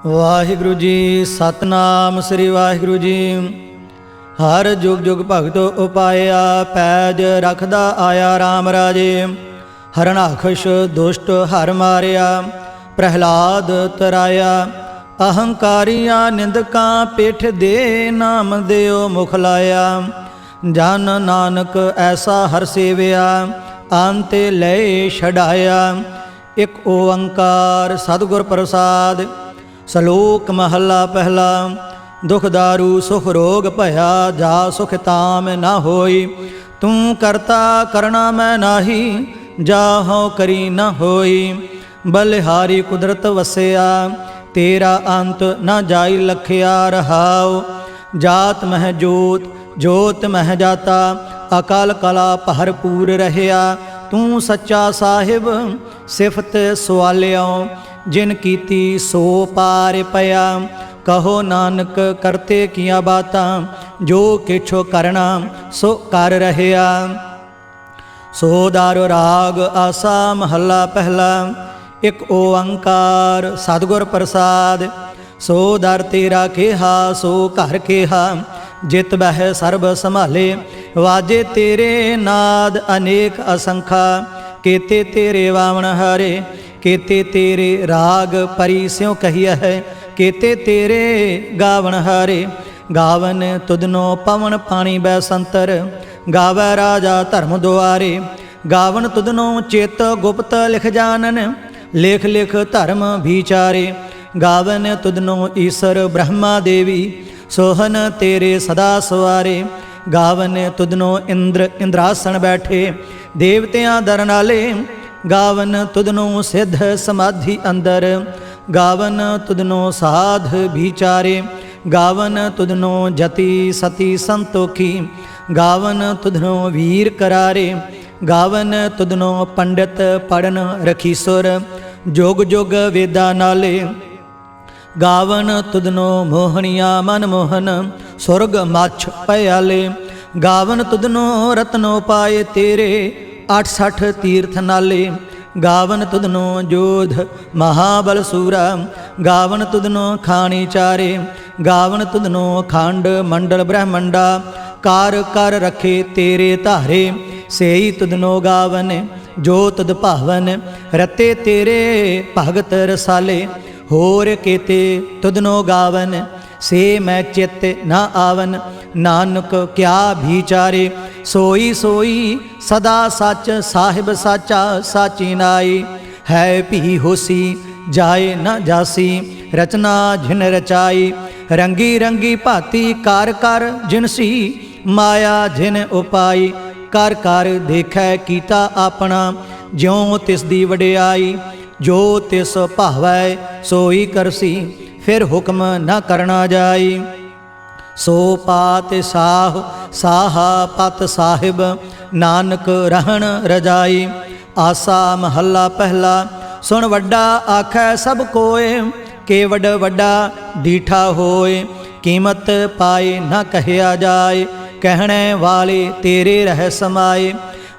ਵਾਹਿਗੁਰੂ ਜੀ ਸਤਨਾਮ ਸ੍ਰੀ ਵਾਹਿਗੁਰੂ ਜੀ। ਹਰ ਜੁਗ ਜੁਗ ਭਗਤ ਉਪਾਇਆ, ਪੈਜ ਰਖਦਾ ਆਇਆ RAM ਰਾਜੇ। ਹਰਨਾਖਸ਼ ਦੁਸ਼ਟ ਹਰ ਮਾਰਿਆ, ਪ੍ਰਹਿਲਾਦ ਤਰਾਇਆ। ਅਹੰਕਾਰੀਆਂ ਨਿੰਦਕਾਂ ਪੇਠ ਦੇ, ਨਾਮ ਦਿਓ ਮੁਖ ਲਾਇਆ। ਜਨ ਨਾਨਕ ਐਸਾ ਹਰ ਸੇਵਿਆ, ਅੰਤੇ ਲੈ ਛਡਾਇਆ। ਇਕ ਓੰਕਾਰ ਸਤਿਗੁਰ ਪ੍ਰਸਾਦ। ਸਲੋਕ ਮਹੱਲਾ ਪਹਿਲਾ। ਦੁਖ ਦਾਰੂ ਸੁਖ ਰੋਗ ਭਇਆ, ਜਾ ਸੁਖ ਤਾਮ ਨਾ ਹੋਈ। ਤੂੰ ਕਰਤਾ ਕਰਣਾ ਮੈਂ ਨਾਹੀ, ਜਾਹੋ ਕਰੀ ਨਾ ਹੋਈ। ਬਲਿਹਾਰੀ ਕੁਦਰਤ ਵਸਿਆ, ਤੇਰਾ ਅੰਤ ਨਾ ਜਾਈ ਲਖਿਆ ਰਹਾਉ। ਜਾਤ ਮਹਿ ਜੋਤ, ਜੋਤ ਮਹਿ ਜਾਤਾ, ਅਕਾਲ ਕਲਾ ਭਰਪੂਰ ਰਹਿਆ। ਤੂੰ ਸੱਚਾ ਸਾਹਿਬ ਸਿਫਤ ਸਵਾਲਿਓ, ਜਿਨ ਕੀਤੀ ਸੋ ਪਾਰ ਪਿਆ। ਕਹੋ ਨਾਨਕ ਕਰਤੇ ਕੀਆਂ ਬਾਤਾਂ, ਜੋ ਕਿਛੁ ਕਰਨਾ ਸੋ ਕਰ ਰਹਿਆ। ਸੋ ਦਾਰੁ ਰਾਗ ਆਸਾ ਮਹੱਲਾ ਪਹਿਲਾ। ਇਕ ਓੰਕਾਰ ਸਤਿਗੁਰ ਪ੍ਰਸਾਦ। ਸੋ ਦਰ ਤੇਰਾ ਕਿਹਾ, ਸੋ ਘਰ ਕਿਹਾ, ਜਿਤ ਬਹਿ ਸਰਬ ਸੰਭਾਲੇ। ਵਾਜੇ ਤੇਰੇ ਨਾਦ ਅਨੇਕ ਅਸੰਖਾ, ਕੀਤੇ ਤੇਰੇ ਵਾਵਣ ਹਾਰੇ। ਕੀਤੇ ਤੇਰੇ ਰਾਗ ਪਰੀ ਸਿਉ ਕਹੀਆ ਹੈ, ਕੀਤੇ ਤੇਰੇ ਗਾਵਣ ਹਾਰੇ। ਗਾਵਨ ਤੁਧਨੋ ਪਵਨ ਪਾਣੀ ਬੈ ਸੰਤਰ, ਗਾਵੈ ਰਾਜਾ ਧਰਮ ਦੁਆਰੇ। ਗਾਵਨ ਤੁਧਨੋ ਚਿਤ ਗੁਪਤ ਲਿਖ ਜਾਨਨ, ਲਿਖ ਲਿਖ ਧਰਮ ਵਿਚਾਰੇ। ਗਾਵਨ ਤੁਧਨੋ ਈਸਰ ਬ੍ਰਹਮਾ ਦੇਵੀ, ਸੋਹਨ ਤੇਰੇ ਸਦਾ ਸਵਾਰੇ। ਗਾਵਨ ਤੁਧਨੋ ਇੰਦਰ ਇੰਦਰਾਸਣ ਬੈਠੇ, ਦੇਵਤਿਆਂ ਦਰਨਾਲੇ। ਗਾਵਨ ਤੁਧਨੋ ਸਿੱਧ ਸਮਾਧੀ ਅੰਦਰ, ਗਾਵਨ ਤੁਧਨੋ ਸਾਧ ਵਿਚਾਰੇ। ਗਾਵਨ ਤੁਧਨੋ ਜਤੀ ਸਤੀ ਸੰਤੋਖੀ, ਗਾਵਨ ਤੁਧਨੋ ਵੀਰ ਕਰਾਰੇ। ਗਾਵਨ ਤੁਧਨੋ ਪੰਡਿਤ ਪੜਨ ਰਖੀਸੁਰ, ਜੁਗ ਜੁਗ ਵੇਦਾਂ ਨਾਲੇ। ਗਾਵਨ ਤੁਧਨੋ ਮੋਹਣੀਆਂ ਮਨ ਮੋਹਨ, ਸੁਰਗ ਮੱਛ ਪਿਆਲੇ। ਗਾਵਨ ਤੁਧਨੋ ਰਤਨੋ ਪਾਏ ਤੇਰੇ, 68 ਤੀਰਥ ਨਾਲੇ। ਗਾਵਨ ਤੁਧਨੋ ਜੋਧ ਮਹਾਬਲ ਸੂਰਾ, ਗਾਵਨ ਤੁਧਨੋ ਖਾਣੀ ਚਾਰੇ। ਗਾਵਨ ਤੁਧਨੋ ਖੰਡ ਮੰਡਲ ਬ੍ਰਹਮੰਡਾ, ਕਾਰ ਕਰ ਰਖੇ ਤੇਰੇ ਧਾਰੇ। ਸੇਈ ਤੁਧਨੋ ਗਾਵਨ ਜੋ ਤੁਧ ਭਾਵਨ, ਰਤੇ ਤੇਰੇ ਭਗਤ ਰਸਾਲੇ। ਹੋਰ ਕੀਤੇ ਤੁਧਨੋ ਗਾਵਨ, ਸੇ ਮੈਂ ਚਿਤ ਨਾ ਆਵਨ। ਨਾਨਕ ਕਿਆ ਵਿਚਾਰੇ, ਸੋਈ ਸੋਈ ਸਦਾ ਸੱਚ ਸਾਹਿਬ ਸਾਚਾ ਸਾਚੀ ਨਾਈ। ਹੈ ਭੀ ਹੋਸੀ ਜਾਏ ਨਾ ਜਾਸੀ, ਰਚਨਾ ਜਿਨ ਰਚਾਈ। ਰੰਗੀ ਰੰਗੀ ਭਾਤੀ ਕਾਰ ਕਰ ਜਿਨਸੀ, ਮਾਇਆ ਜਿਨ ਉਪਾਈ। ਕਰ ਕਰ ਦੇਖੈ ਕੀਤਾ ਆਪਣਾ, ਜਿਉ ਤਿਸ ਦੀ ਵਡਿਆਈ। ਜੋ ਤਿਸ ਭਾਵੈ ਸੋਈ ਕਰਸੀ, ਫਿਰ ਹੁਕਮ ਨਾ ਕਰਨਾ ਜਾਈ। ਸੋ ਪਾਤ ਸਾਹ ਸਾਹਾ ਪਤ ਸਾਹਿਬ, ਨਾਨਕ ਰਹਿਣ ਰਜਾਈ। ਆਸਾ ਮਹੱਲਾ ਪਹਿਲਾ। ਸੁਣ ਵੱਡਾ ਆਖੈ ਸਭ ਕੋਏ, ਕੇਵਡ ਵੱਡਾ ਡੀਠਾ ਹੋਏ। ਕੀਮਤ ਪਾਏ ਨਾ ਕਹਿਆ ਜਾਏ, ਕਹਿਣੇ ਵਾਲੇ ਤੇਰੇ ਰਹਿ ਸਮਾਏ।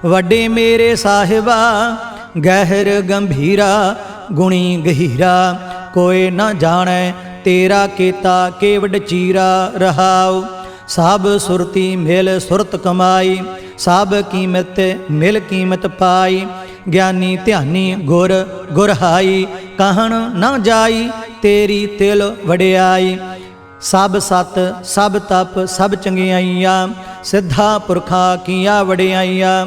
ਵੱਡੇ ਮੇਰੇ ਸਾਹਿਬਾ ਗਹਿਰ ਗੰਭੀਰਾ, ਗੁਣੀ ਗਹੀਰਾ। ਕੋਏ ਨਾ ਜਾਣੈ ਤੇਰਾ ਕੀਤਾ ਕੇਵਡ ਚੀਰਾ ਰਹਾਉ। ਸਭ ਸੁਰਤੀ ਮਿਲ ਸੁਰਤ ਕਮਾਈ, ਸਭ ਕੀਮਤ ਮਿਲ ਕੀਮਤ ਪਾਈ। ਗਿਆਨੀ ਧਿਆਨੀ ਗੁਰ ਗੁਰਹਾਈ, ਕਹਿਣ ਨਾ ਜਾਈ ਤੇਰੀ ਤਿਲ ਵਡਿਆਈ। ਸਭ ਸਤ ਸਭ ਤਪ ਸਭ ਚੰਗਿਆਈਆਂ, ਸਿੱਧਾ ਪੁਰਖਾ ਕੀਆਂ ਵਡਿਆਈਆਂ।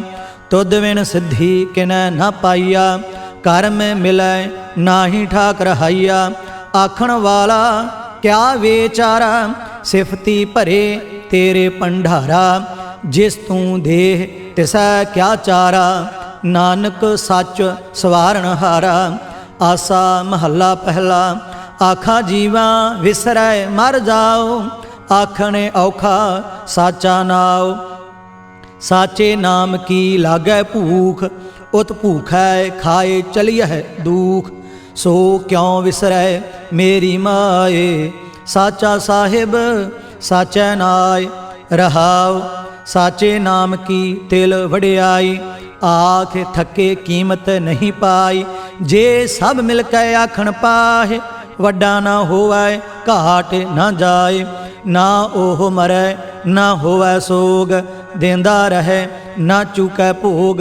ਤੁਧ ਵਿਣ ਸਿੱਧੀ ਕਿਨੈ ਨਾ ਪਾਈਆ, ਕਰਮ ਮਿਲੈ ਨਾਹੀ ਠਾਕ ਰਹਾਈਆ। ਆਖਣ ਵਾਲਾ ਕਿਆ ਵਿਚਾਰਾ, ਸਿਫਤੀ ਭਰੇ ਤੇਰੇ ਭੰਡਾਰਾ। ਜਿਸ ਤੂੰ ਦੇਹ ਤਿਸੈ ਕਿਆ ਚਾਰਾ, ਨਾਨਕ ਸੱਚ ਸਵਾਰਨ ਹਾਰਾ। ਆਸਾ ਮਹੱਲਾ ਪਹਿਲਾ। ਆਖਾ ਜੀਵਾ ਵਿਸਰੈ ਮਰ ਜਾਓ, ਆਖਣੇ ਔਖਾ ਸਾਚਾ ਨਾਉ। ਸਾਚੇ ਨਾਮ ਕੀ ਲਾਗੈ ਭੂਖ, ਉਤ ਭੂਖੈ ਖਾਏ ਚਲੀਐ ਦੂਖ। ਸੋ ਕਿਉ ਵਿਸਰੈ ਮੇਰੀ ਮਾਏ, ਸਾਚਾ ਸਾਹਿਬ ਸਾਚੈ ਨਾਇ ਰਹਾਉ। ਸਾਚੇ ਨਾਮ ਕੀ ਤਿਲ ਵਡਿਆਈ, ਆਖ ਥਕੇ ਕੀਮਤ ਨਹੀਂ ਪਾਈ। ਜੇ ਸਭ ਮਿਲ ਕੇ ਆਖਣ ਪਾਹੇ, वड्डा ना होवै घाट ना जाए। ना ओह मरै ना होवै सोग, देंदा रहे ना चूकै भोग।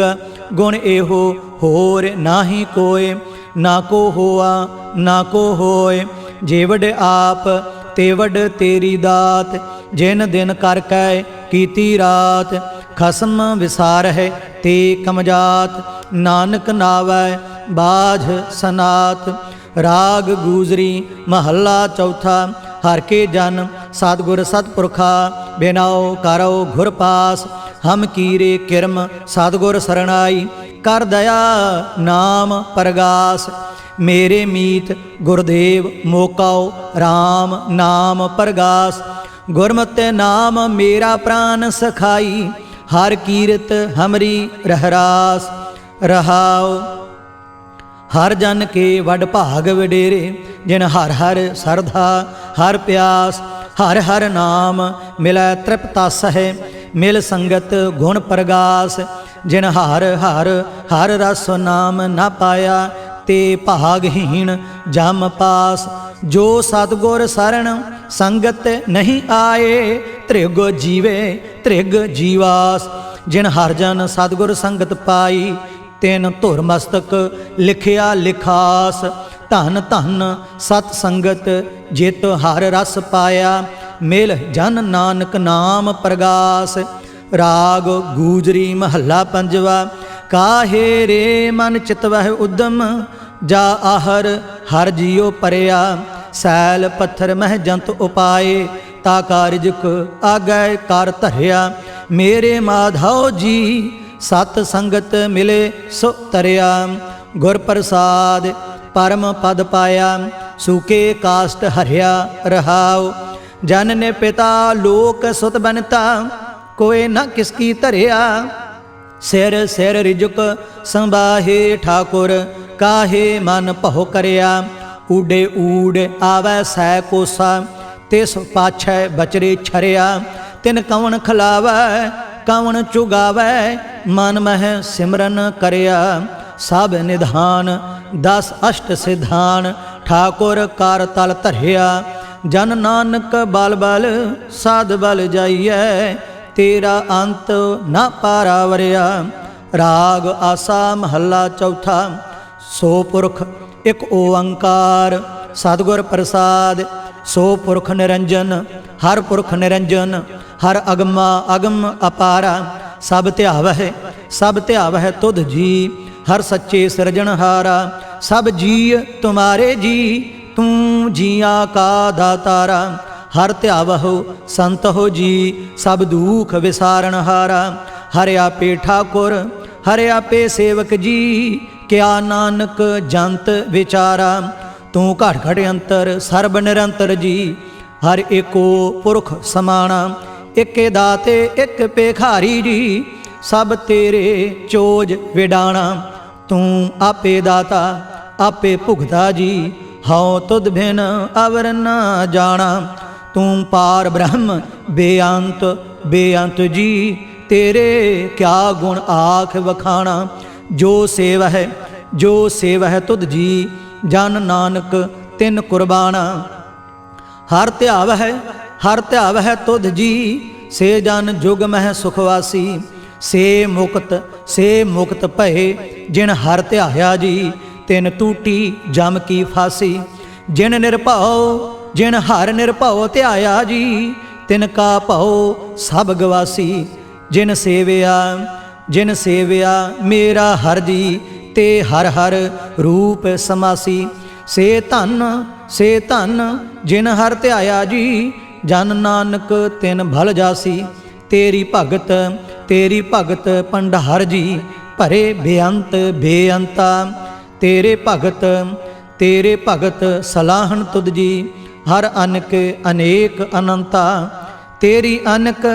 गुण एहो होर नाही कोय, ना को होआ ना को होए। जेवड आप तेवड तेरी दात, जिन दिन कर कै कीती रात। खसम विसार है ते कमजात, नानक नावै बाझ सनात। राग गूजरी महला चौथा। हर के जन सतगुर सतपुरखा, बिनाओ करो घुर पास। हम कीरे किरम सतगुर सरणाई, कर दया नाम परगास। मेरे मीत गुरदेव मोकाओ, राम नाम परगास। गुरमति नाम मेरा प्राण सखाई, हर कीरत हमरी रहरास। रहाओ हर जन के वड भाग वडेरे, जिन हर हर सरधा हर प्यास। हर हर नाम मिलै तृप्तास है, मिल संगत गुण प्रगास। जिन हर हर हर रस नाम न पाया, ते भागहीन जम पास। जो सतगुर शरण संगत नहीं आए, त्रिग जीवे त्रिग जीवास। जिन हर जन सतगुर संगत पाई, तिन धुर मस्तक लिखिया लिखास। धन धन सत संगत जित हर रस पाया, मिल जन नानक नाम प्रगास। राग गूजरी महला पंजवा। काहे रे मन चितवह उद्यम, जा आहर हर जियो परया। सैल पत्थर मह जंत उपाए, ता कारजक आगै कर धरिया। मेरे माधव जी सत संगत मिले सो तरिया। गुर प्रसाद परम पद पाया, सूके काष्ट हरिया रहाओ। जन ने पिता लोक सुत बनता, कोई न किसकी धरिया। सिर सिर रिजुक संबाहे ठाकुर, काहे मन भहो करिया। ऊडे ऊड आवै सै कोसा, तिस पाछै बचरे छरिया। तिन कवन खिलावै कवन चुगावै, मन मह सिमरन करिया। सब निधान दस अष्ट सिद्धान, ठाकुर कार तल धरिया। जन नानक बल बल साध बल जाइए, तेरा अंत न पारावरिया। राग आसा महला चौथा। सो पुरख एक ओंकार, सतगुर प्रसाद। सो पुरख निरंजन हर पुरख निरंजन, हर अगमा अगम अपारा। सब ध्यावह तुध जी, हर सच्चे सिरजनहारा। सब जी तुम्हारे जी, तू जिया का दातारा। हर ध्यावहो संत हो जी, सब दुख विसारणहारा। हर आपे ठाकुर हर आपे सेवक जी, क्या नानक जंत विचारा। तू घट घट अंतर सर्ब निरंतर जी, हर एको पुरख समाना। इके दाते एक पेखारी जी, सब तेरे चोज विडाणा। तू आपे दाता आपे भुगता जी, हौ तुद भिन अवर न जाना। तू पार ब्रह्म बेअंत बेअंत जी, तेरे क्या गुण आख वखाना। जो सेवा है तुद जी, जन नानक तिन कुर्बाना। हर ध्याव है तुध जी, से जन जुग मह सुखवासी। से मुक्त भये, जिन हर ध्याया जी, तिन टूटी जम की फांसी। जिन हर निर्भव ध्याया जी, तिनका भव सब गवासी। जिन सेविया मेरा हर जी, ते हर हर रूप समासी। से धन जिन हर ध्याया जी, जन नानक तिन भल जासी। तेरी भगत भंडार जी, भरे बेअंत बेअंता। तेरे भगत सलाहन तुद जी, हर अनक अनेक अनंता। तेरी अनक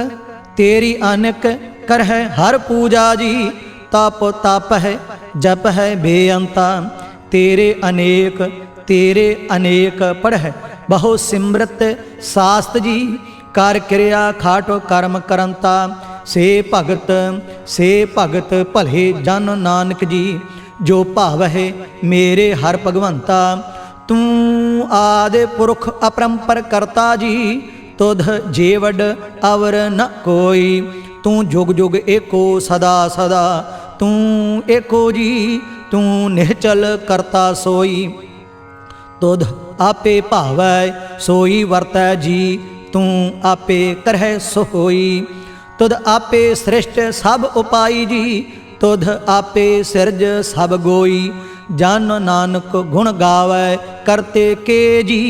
कर है हर पूजा जी, तप है जप है बेअंता। तेरे अनेक पढ़ बहु सिमरत शास्त्र जी, कर क्रिया खाटो कर्म करंता। से भगत भले जन नानक जी, जो भाव है मेरे हर भगवंता। तू आदि पुरख अपरंपर करता जी, तुध जेवड अवर न कोई। तू जुग जुग एको सदा सदा, तू एको जी, तू निहचल करता सोई। तुध आपे भावै सोई वरतै जी, तू आपे करह सोई। तुध आपे सृष्ट सब उपाई जी, तुध आपे सिरज सब गोई। जन नानक गुण गावै करते के जी,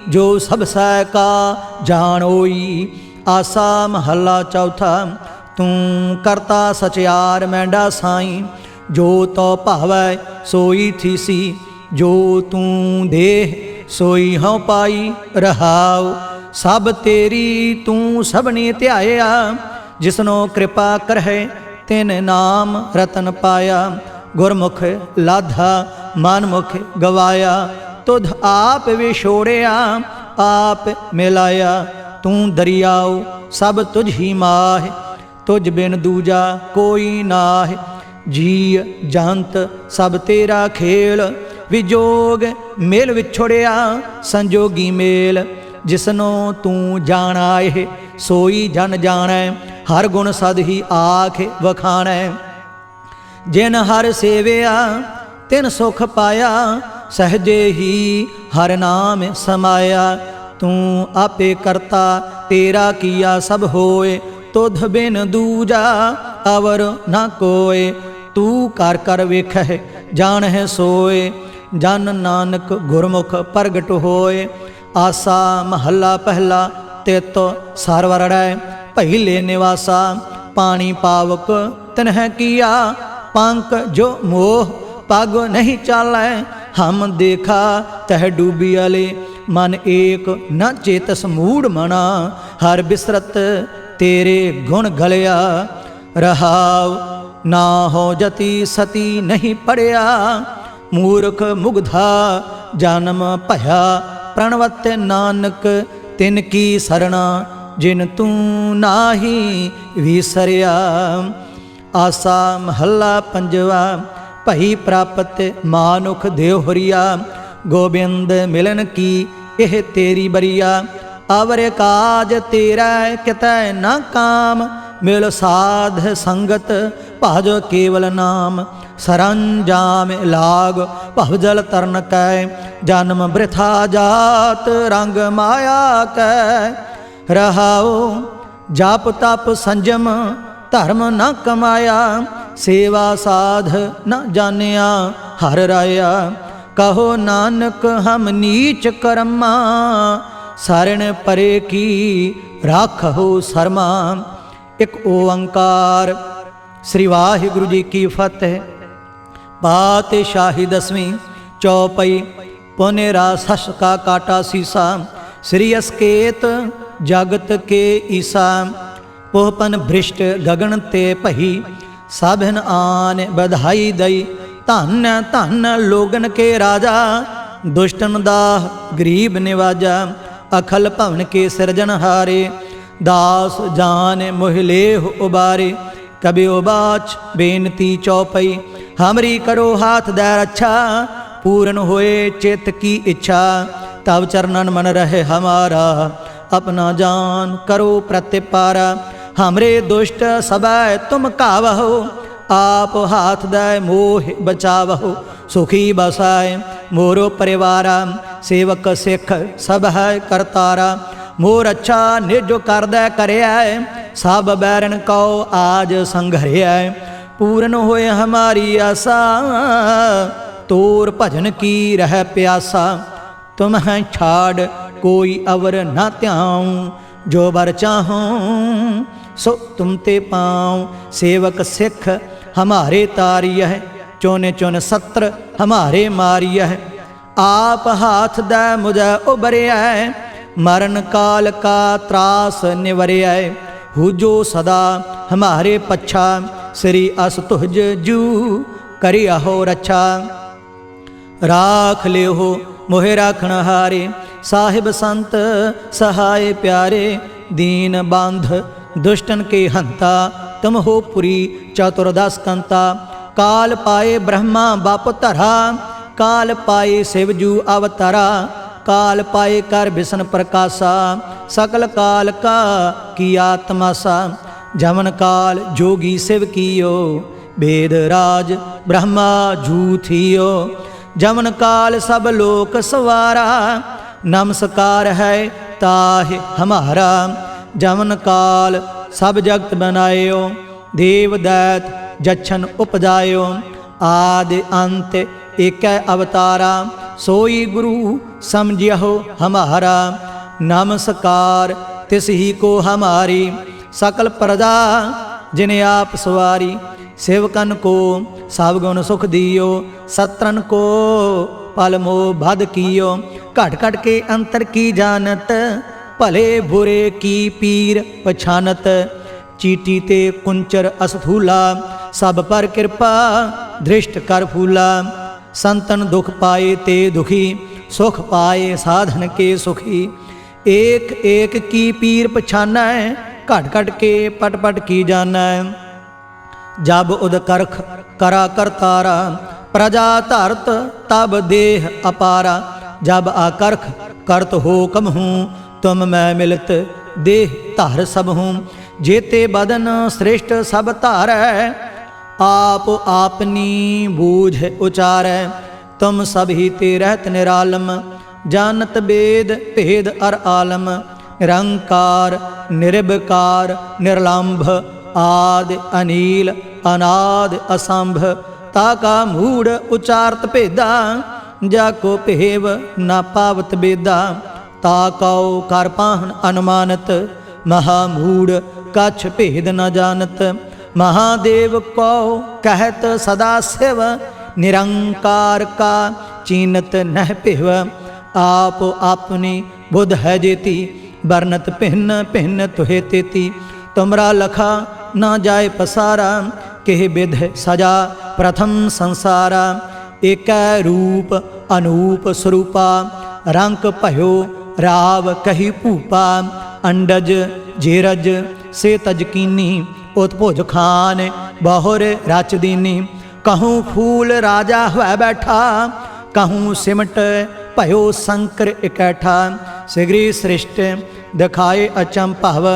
जो सब सै का जानोई। आसा महला चौथा, तू करता सचियार मैंडा साई। जो तो भावै सोई थीसी, जो तू देह सोई हਉ पाई। रहाओ सब तेरी तू सबनी ध्याया, जिसनो कृपा करहे तिन नाम रतन पाया। गुरमुख लाधा मनमुख गवाया, तुध आप विछोड़िया आप मिलाया। तू दरियाओ सब तुझ ही माह, तुझ बिन दूजा कोई नाह। जी जंत सब तेरा खेल, विजोग मेल विछोड़िया संजोगी मेल। जिसनो तू जानाए सोई जन जानै, हर गुण सद ही आख वखाणै। जिन हर सेविया तिन सुख पाया, सहजे ही हर नाम समाया। तू आपे करता तेरा किया सब होए, तुध बिन दूजा अवर न कोय। तू कर कर वेखह जानह सोए, जन नानक गुरमुख प्रगट होए। आसा महला पहला, तित सरवरड़ै पहिले निवासा। पानी पावक तनह किया, पंक जो मोह पग नहीं चालै। हम देखा तह डूबी अले, मन एक न चेतस मूढ़ मना। हर बिसरत तेरे गुण गलिया, रहाव ना हो जति सती नहीं पड़िया। मूर्ख मुग्धा जन्म भया, प्रणवत नानक तिनकी सरना। जिन तू नाही विसरिया। आसा महला पंजवा, भई प्राप्त मानुख देवहरिया। गोबिंद मिलन की एह तेरी बरिया, अवर काज तेरा कितै न काम। मिल साध संगत भज केवल नाम, सरंजाम लाग भवजल तरन कै। जन्म वृथा जात रंग माया कै। रहाओ जाप तप संजम धर्म न कमाया। सेवा साध न जानिया हर राया। कहो नानक हम नीच कर्मा, सारण परे की राखो शर्मा। एक ओंकार। श्री वाहिगुरु जी की फतेह। पातशाही दसवीं चौपई। पुनेरा सस का काटा सीसा, श्री अस्केत जगत के ईसा। पोहपन भ्रिष्ट गगन ते पही, साभिन आन बधाई दई। धन धन लोगन के राजा, दुष्टन दाह गरीब निवाजा। अखल भवन के सिरजनहारे, दास जान मोहलेह उबारे। कभी उबाच बेनती चौपई, हमरी करो हाथ दै रक्षा। पूर्ण होए चित्त की इच्छा, तब चरणन मन रहे हमारा। अपना जान करो प्रतिपारा, हमरे दुष्ट सबै तुम कावहो। आप हाथ दै मोह बचावहो, सुखी बसाए मोरो परिवारा। सेवक सिख सब है करतारा, मोर अच्छा निज कर दै करया। सब बैरन कौ आज संघरया, पूर्ण होए हमारी आशा। तोर भजन की रह प्यासा, तुम हैं छाड़ कोई अवर न त्याऊं। जो बर चाहूँ सो तुम ते पाऊँ। सेवक सिख हमारे तारिय है, चुन चुन सत्र हमारे मारिय है। आप हाथ दै मुझे उबरिया, मरण काल का त्रास निवरिया। हुजो सदा हमारे पच्छा, श्री अस तुझ जू करिया हो रक्षा। राख ले हो मोहे राखण हारे, साहिब संत सहाय प्यारे। दीन बांध दुष्टन के हंता, तुम हो पुरी चतुर्दश कंता। काल पाए ब्रह्मा बाप धरा, काल पाए शिवजू अवतारा। काल पाए कर बिसन प्रकाशा, सकल काल का किया तमाशा। जमन काल जोगी शिव कियो, वेद राज ब्रह्मा झूठियो। जमन काल सब लोक सवारा, नमस्कार है ताहि हमारा। जमन काल सब जगत बनायो, देव दैत जच्छन उपजायो। आदि अंत एक अवतारा, सोई गुरु समझियो हमारा। नमस्कार तिस ही को हमारी, सकल प्रजा जिन्हें आप सवारी। सेवकन को सब गुण सुख दियो, सत्रन को पल मोह बध कियो। घट घट के अंतर की जानत, भले बुरे की पीर पछानत। चीटी ते कुंचर असथूला, सब पर कृपा दृष्ट कर फूला। संतन दुख पाए ते दुखी, सुख पाए साधन के सुखी। एक एक की पीर पछाना, घट घट के पट पट की जाना। जब उद करख करा करतारा, प्रजा धरत तब देह अपारा। जब आकर्ख करत हो कम हूँ, तुम मैं मिलत देह धर सब हूँ। जेते बदन श्रेष्ठ सब धारै, आप आपनी बूझ उचारै। तुम सब ही ते रहत निरालम, जानत वेद भेद अर आलम। निरंकार निर्विकार निर्लंभ, आदि अनील अनाद असंभ। ताका मूढ़ उचारत भेदा, जाको भेव न पावत बेदा। ताकौ कर पाहन अनुमानत, महामूढ़ कछ भेद न जानत। महादेव को कहत सदा शिव, निरंकार का चीनत नह पिहव। आप अपनी बुध है जेती, बरनत भिन्न भिन्न तुहे तेती। तुमरा लखा ना जाए पसारा, केह विध सजा प्रथम संसारा। एक रूप अनूप स्वरूपा, रंक भयो राव कही भूपा। अंडज जेरज से तजकीनी, उत्भुज खान बहुर रच दीनी। कहूँ फूल राजा हुआ बैठा, कहूँ सिमट भयो शंकर इकैठा। सिगरी सृष्ट दिखाए अचंभव,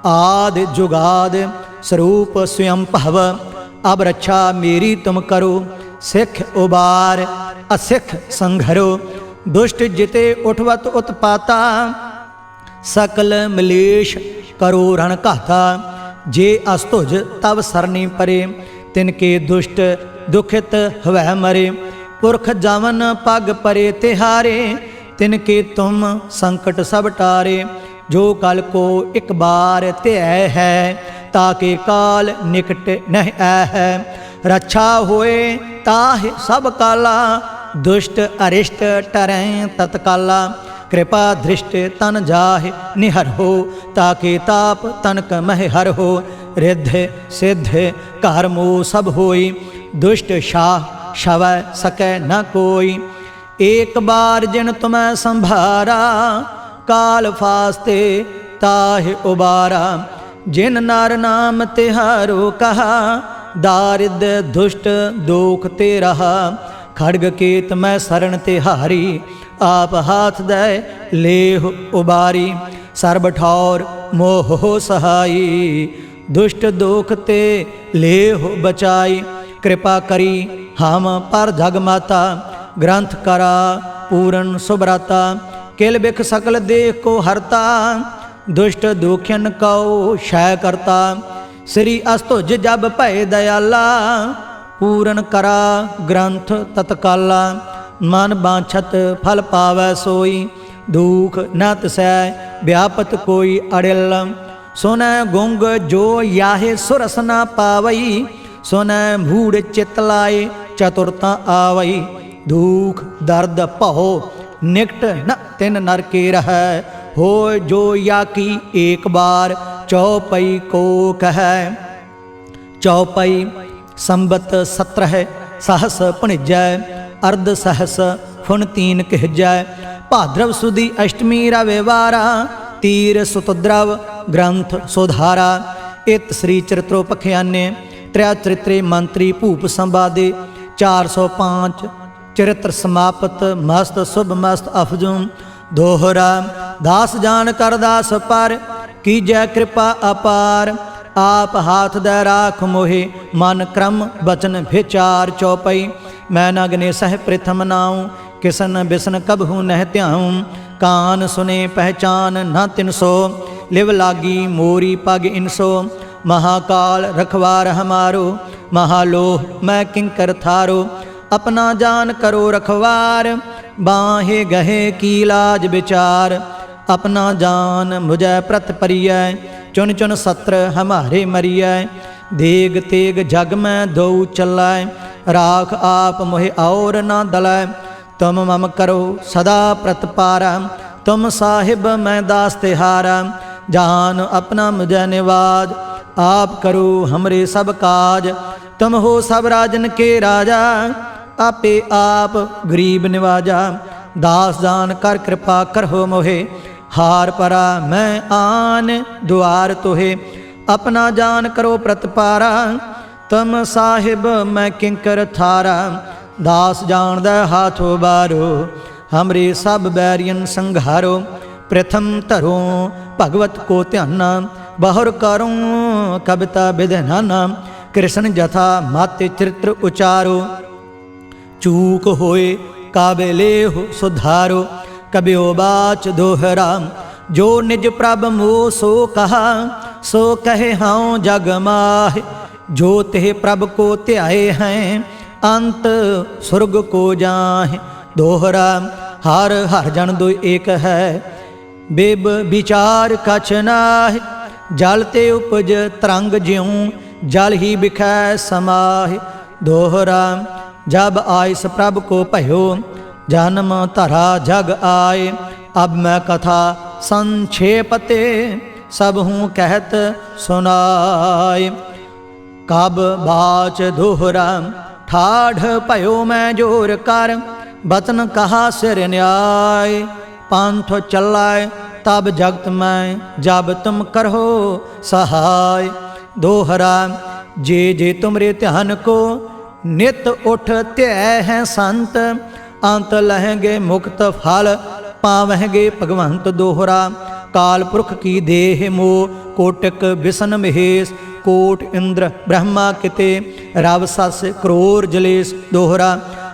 आद जुगाद स्वरूप स्वयं भव। अब रक्षा मेरी तुम करो, सिख उबार असिख संघरो। दुष्ट जिते उठवत उत्पाता, सकल मलेश करो रण घाता। जे अस्तुज तब सरनी परे, तिनके दुष्ट दुखित हवै मरे। पुरख जावन पग परे तिहारे, तिनके तुम संकट सब टारे। जो कल को एक बार त्यय है, ताके काल निकट नह है। रक्षा होए ताहि सब काला, दुष्ट अरिष्ट टरें तत्काला। कृपा दृष्ट तन जाहे निहर हो, ताके ताप तनक मह हर हो। रिद्ध सिद्ध कर्मो सब होई, दुष्ट शाह शवै सकै न कोई। एक बार जिन तुम्हें संभारा, काल फास्ते ताहि उबारा। जिन नर नाम तिहारो कहा, दारिद्र दुष्ट दोख ते रहा। खड़ग केत मैं शरण तिहारी, आप हाथ दे लेह उबारी। सर्ब ठौर मोह सहाई, दुष्ट दोख ते लेह बचाई। कृपा करी हम पर जगमाता, ग्रंथ करा पूरन सुभराता। किल बिख सकल देह को हरता, दुष्ट दुखियन को क्षय करता। श्री अस्तुज जब भय दयाला, पूरन करा ग्रंथ तत्काला। मन बांछत फल पावै सोई, दुख न तसै व्यापत कोई अड़िल। सुनै गुंग जो याहे सुरस न पावई, सुनै मूढ़ चित लाए चतुरता आवई। दुख दर्द भौ निकट न तिन नर के रहै, हो जो या की एक बार चौपई को कहै। चौपई संबत 17 सहस पुणिजै, अर्ध सहस फुन तीन कहजै। भाद्रव सुदी अष्टमी रविवारा, तीर सुतद्रव ग्रंथ सुधारा। इत श्री चरित्रोपख्याने त्रय चरित्रे मंत्री भूप संवादे 405 ਚਰਿਤ੍ਰ ਸਮਾਪਤ ਮਸਤ ਸੁਭ ਮਸਤ ਅਫਜੂ ਦੋਹਰਾ ਦਾਸ ਜਾਣ ਕਰ ਦਾਸ ਪਰ ਕੀਜੈ ਕਿਰਪਾ ਅਪਾਰ आप हाथ दे राख मोहे मन क्रम बचन विचार चौपई मैं नगने सह प्रथम नाऊँ किसन बिसन कबहू नह त्याऊँ कान सुने पहचान न तिनसो लिव लागी मोरी पग इनसो महाकाल रखवार हमारो महालोह मैं किंकर थारो अपना जान करो रखवार बाहे गहे की लाज विचार अपना जान मुझे प्रत परिय चुन चुन सत्र हमारे मरिय देग तेग जग में दो चलाए राख आप मोहे और न दलाए तुम मम करो सदा प्रतपारा तुम साहिब मैं दास तिहारा जान अपना मुझे निवाज आप करो हमरे सब काज तुम हो सब राजन के राजा आपे आप गरीब निवाजा दास जान कर कृपा करहो मोहे हार परा मैं आन द्वार तोहे अपना जान करो प्रतपारा तम साहिब मैं किंकर थारा दास जान दे हाथों बारो हमरे सब बैरियन संघारो प्रथम धरो भगवत को ध्याना बहुर करूँ कविता विधनाना कृष्ण जथा माते चरित्र उचारो चूक होए काबिले हो सुधारो कबियो बाच दोहरा जो निज प्रभ मोह सो कहा सो कहे हाँ जग माह जो तेह प्रभ को त्याए हैं अंत स्वर्ग को जाहे दोहरा हर हर जन दो एक है बेब विचार कछ नाह जल ते उपज तरंग ज्यों जल ही बिखै समाह दोहरा जब आइस प्रभ को भयो जन्म धरा जग आए अब मैं कथा संक्षेपते सब हूँ कहत सुनाए कब बाच दोहरा ठाढ़ भयो मैं जोर कर बतन कहा सिर न्याय पंथ चलाए तब जगत में जब तुम करहो सहाय दोहरा जे तुमरे ध्यान को नित उठ त्याय हैं संत अंत लहेंगे मुक्त फल पावेंगे भगवंत दोहरा काल पुरख की देह मोह कोटक बिसन महेश कोट इंद्र ब्रह्मा किते रव सस क्रोर जलेश दोहरा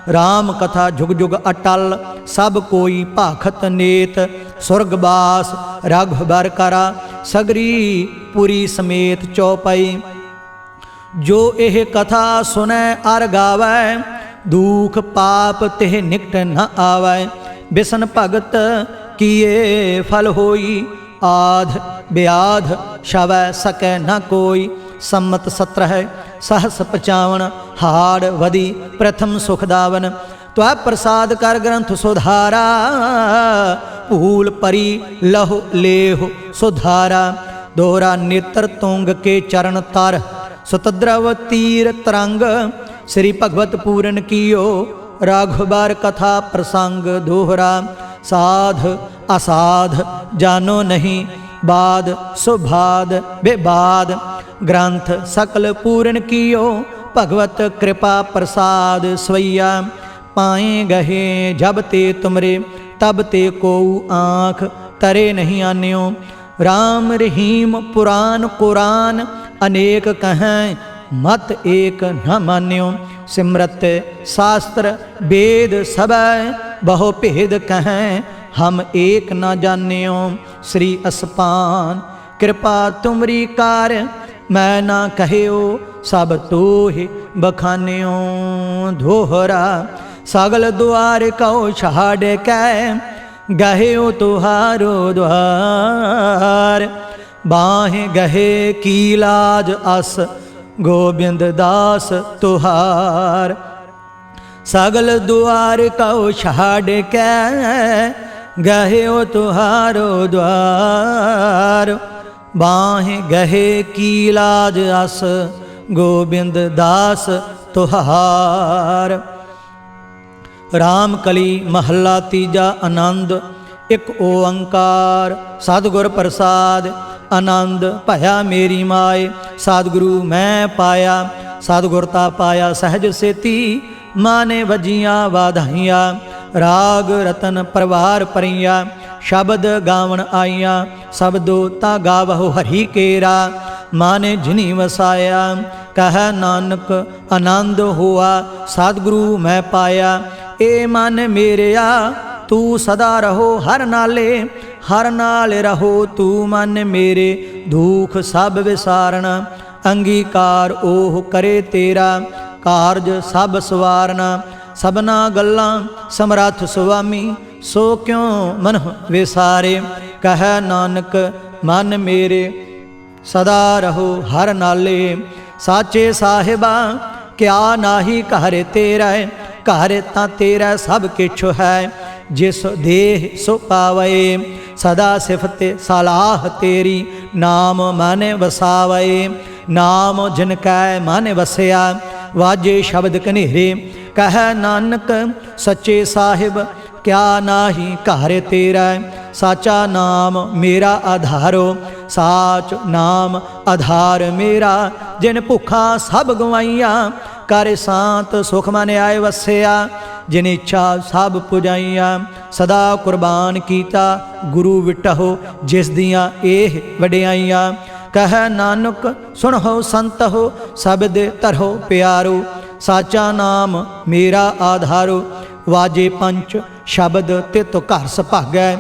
राम कथा जुग जुग अटल सब कोई भाखत नेत सुरगवास रघुबर करा सगरी पुरी समेत चौपाई जो एह कथा सुनै अर गावै दुख पाप तेह निकट न आवै बिसन भगत किए फल होई आध ब्याध शवै सकै न कोई सम्मत 17 सहस 55 हाड़ वदी प्रथम सुखदावन त्वै प्रसाद कर ग्रंथ सुधारा भूल परी लहो लेहो सुधारा दोहरा नेत्र तुंग के चरण तर सुतद्रव तीर तरंग श्री भगवत पूरन कियो राघुबर कथा प्रसंग दोहरा साध असाध जानो नहीं बाद सुभाद बेबाद ग्रंथ सकल पूरन कियो भगवत कृपा प्रसाद स्वैया पाए गहे जब ते तुमरे तब ते को आँख तरे नहीं आन्यो राम रहीम पुराण कुरान अनेक कहें मत एक न मान्यो सिमरत शास्त्र वेद सब बहु भेद कहें हम एक न जान्यो श्री असपान कृपा तुमरी कार मैं ना कहो सब तो ही बखान्यो दोहरा सगल द्वार कहो छाड़ कै गहे तुहारो द्वार बाहें गहे की लाज अस गोबिंद दास तुहार सगल द्वार कहो छाड़ कै गहे तुहारो द्वार बाहें गहे की लाज अस गोबिंद दास तुहार राम कली महला तीजा आनंद एक ओंकार सतगुर प्रसाद आनंद भया मेरी माए सतगुरु मैं पाया सतगुरता पाया सहज सेती माने वजियां वाधाइयां राग रतन परवार परियां शब्द गावन आईयां शब्दो ता गावहु हरि केरा माने जिनी वसाया कह नानक आनंद हुआ सतगुरु मैं पाया ए मन मेरेया तू सदा रहो हर नाल रहो तू मन मेरे दुख सब विसारना अंगीकार ओह करे तेरा कारज सब सवारना सबना गल्लां समरथ सुआमी सो क्यों मन विसारे कह नानक मन मेरे सदा रहो हर नाले साचे साहिबा क्या नाही घर तेरा घर तां तेरा सब किछ है जिस देह सो पावे सदा सिफत सलाह तेरी नाम मन वसावे नाम जिन कै मन वसया वाजे शब्द कनेरे कह नानक सच्चे साहिब क्या नाही घर तेरा साचा नाम मेरा आधारो साच नाम आधार मेरा जिन भुखा सब गवाइया कर शांत सुख मन आए वसया जिन इच्छा सब पुजाइया सदा कुर्बान कीता गुरु विटहो जिस दियां एह वडियाइया कह नानक सुनहो संत हो शब्द तरहो प्यारो साचा नाम मेरा आधारो वाजे पंच शब्द तित घर सुभागै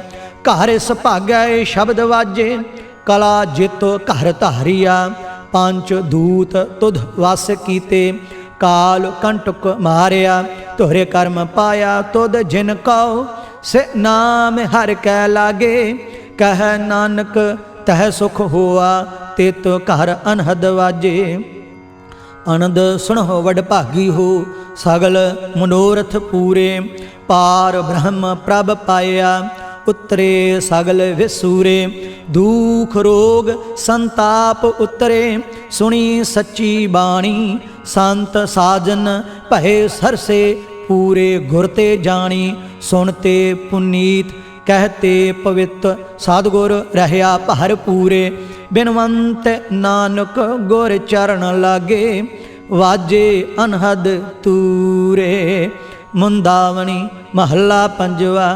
घर सुभागै शब्द वाजे कला जित घर धारिया पंच दूत तुध वस कीते काल कंटक मारिया तोहरे कर्म पाया तुद जिन कहो से नाम हर कै लागे कह नानक तह सुख हुआ तित घर अनहद वाजे आनंद सुनहो वडभागी हो सगल मनोरथ पूरे पार ब्रह्म प्रभ पाया उतरे सगल विसूरे दुख रोग संताप उतरे सुनी सच्ची बाणी संत साजन भय सरसे पूरे गुरते जानी सुनते पुनीत कहते पवित्र सतगुर रहया भर पूरे बिनवंत नानक गुर चरण लागे वाजे अनहद तूरे मुंदावनी महला पंजवा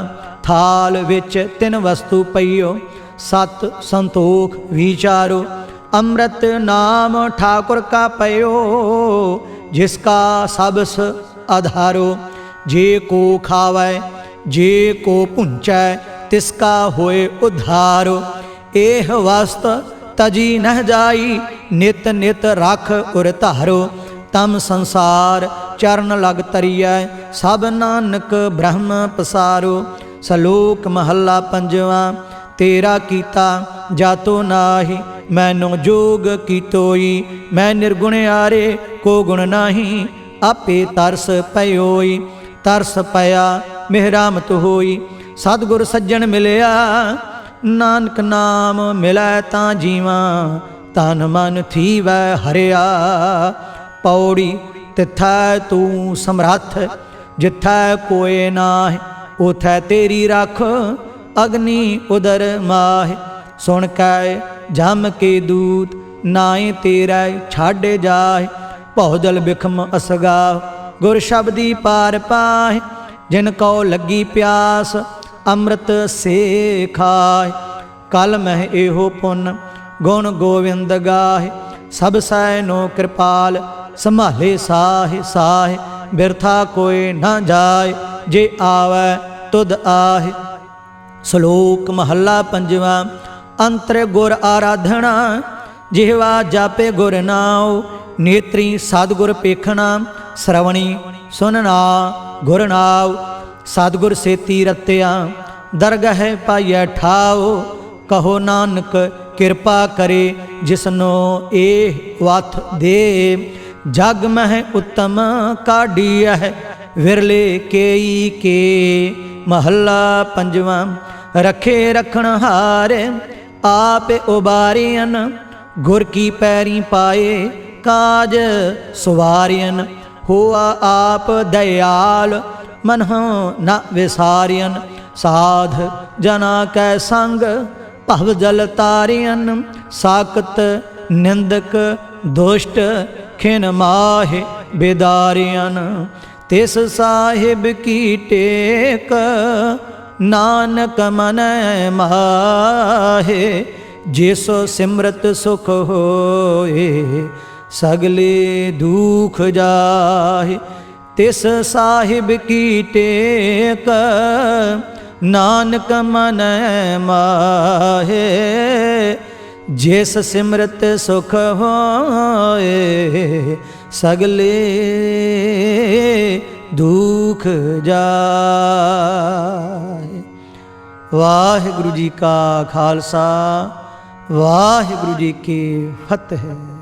थाल विच तिन वस्तु पईओ सत संतोख विचारो अमृत नाम ठाकुर का पयो जिसका सबस आधारो जे को खावै जे को पुंचै तिसका होए उद्धारो एह वस्त तजी नह जाई नित नित रख उर धारो तम संसार चरण लग तरिया सब नानक ब्रह्म पसारो सलोक महला पंजवा तेरा कीता जातो नाही मैनो जोग कीतोई मैं निर्गुण आरे को गुण नाही आपे तरस पयोई तरस पया मेहरामत होई सतगुर सज्जन मिलया नानक नाम मिलै तां जीवा तन मन थीवै हरिया पौड़ी तिथै तू समरथ जिथै कोय नाहि उथै तेरी रख अग्नि उदर माह सुन कै जम के दूत नाए तेरा छाड़े जाए भौजल बिखम असगा गुर शब्दी पार पाए जिन को लगी प्यास अमृत से खाए कल मह एहो पुन गुण गोविंद गाहे सब सैनो कृपाल संभाले साहे साहे बिरथा कोई न जाए जे आवे तुद आहे सलोक महला पंजवा अंतर गुर आराधना जिहवा जापे गुर नाव नेत्री सतगुर पेखना श्रवणी सुनना गुर नाव सतगुर सेती रत्या दरगह पाइया ठाओ कहो नानक किरपा करे जिसनो ए वथ दे जग मह उत्तम काढ़िया विरले केई के महला पंजवा रखे रखण हारे आप उबारियन गुर की पैरी पाए काज सुवारियन हुआ आप दयाल मनहो न विसारियन साध जना कै संग भव जल तारियन साकत निंदक दुष्ट खिन माहे बेदारियन तिस साहिब की टेक नानक मन माहे। जिसो सिमरत सुख होए सगले दुख जाहे। तिस साहिब की टेक नानक मन माहे। जिस सिमरत सुख होए सगले दुख जाए। वाहिगुरु जी का खालसा वाहिगुरु जी की फतेह।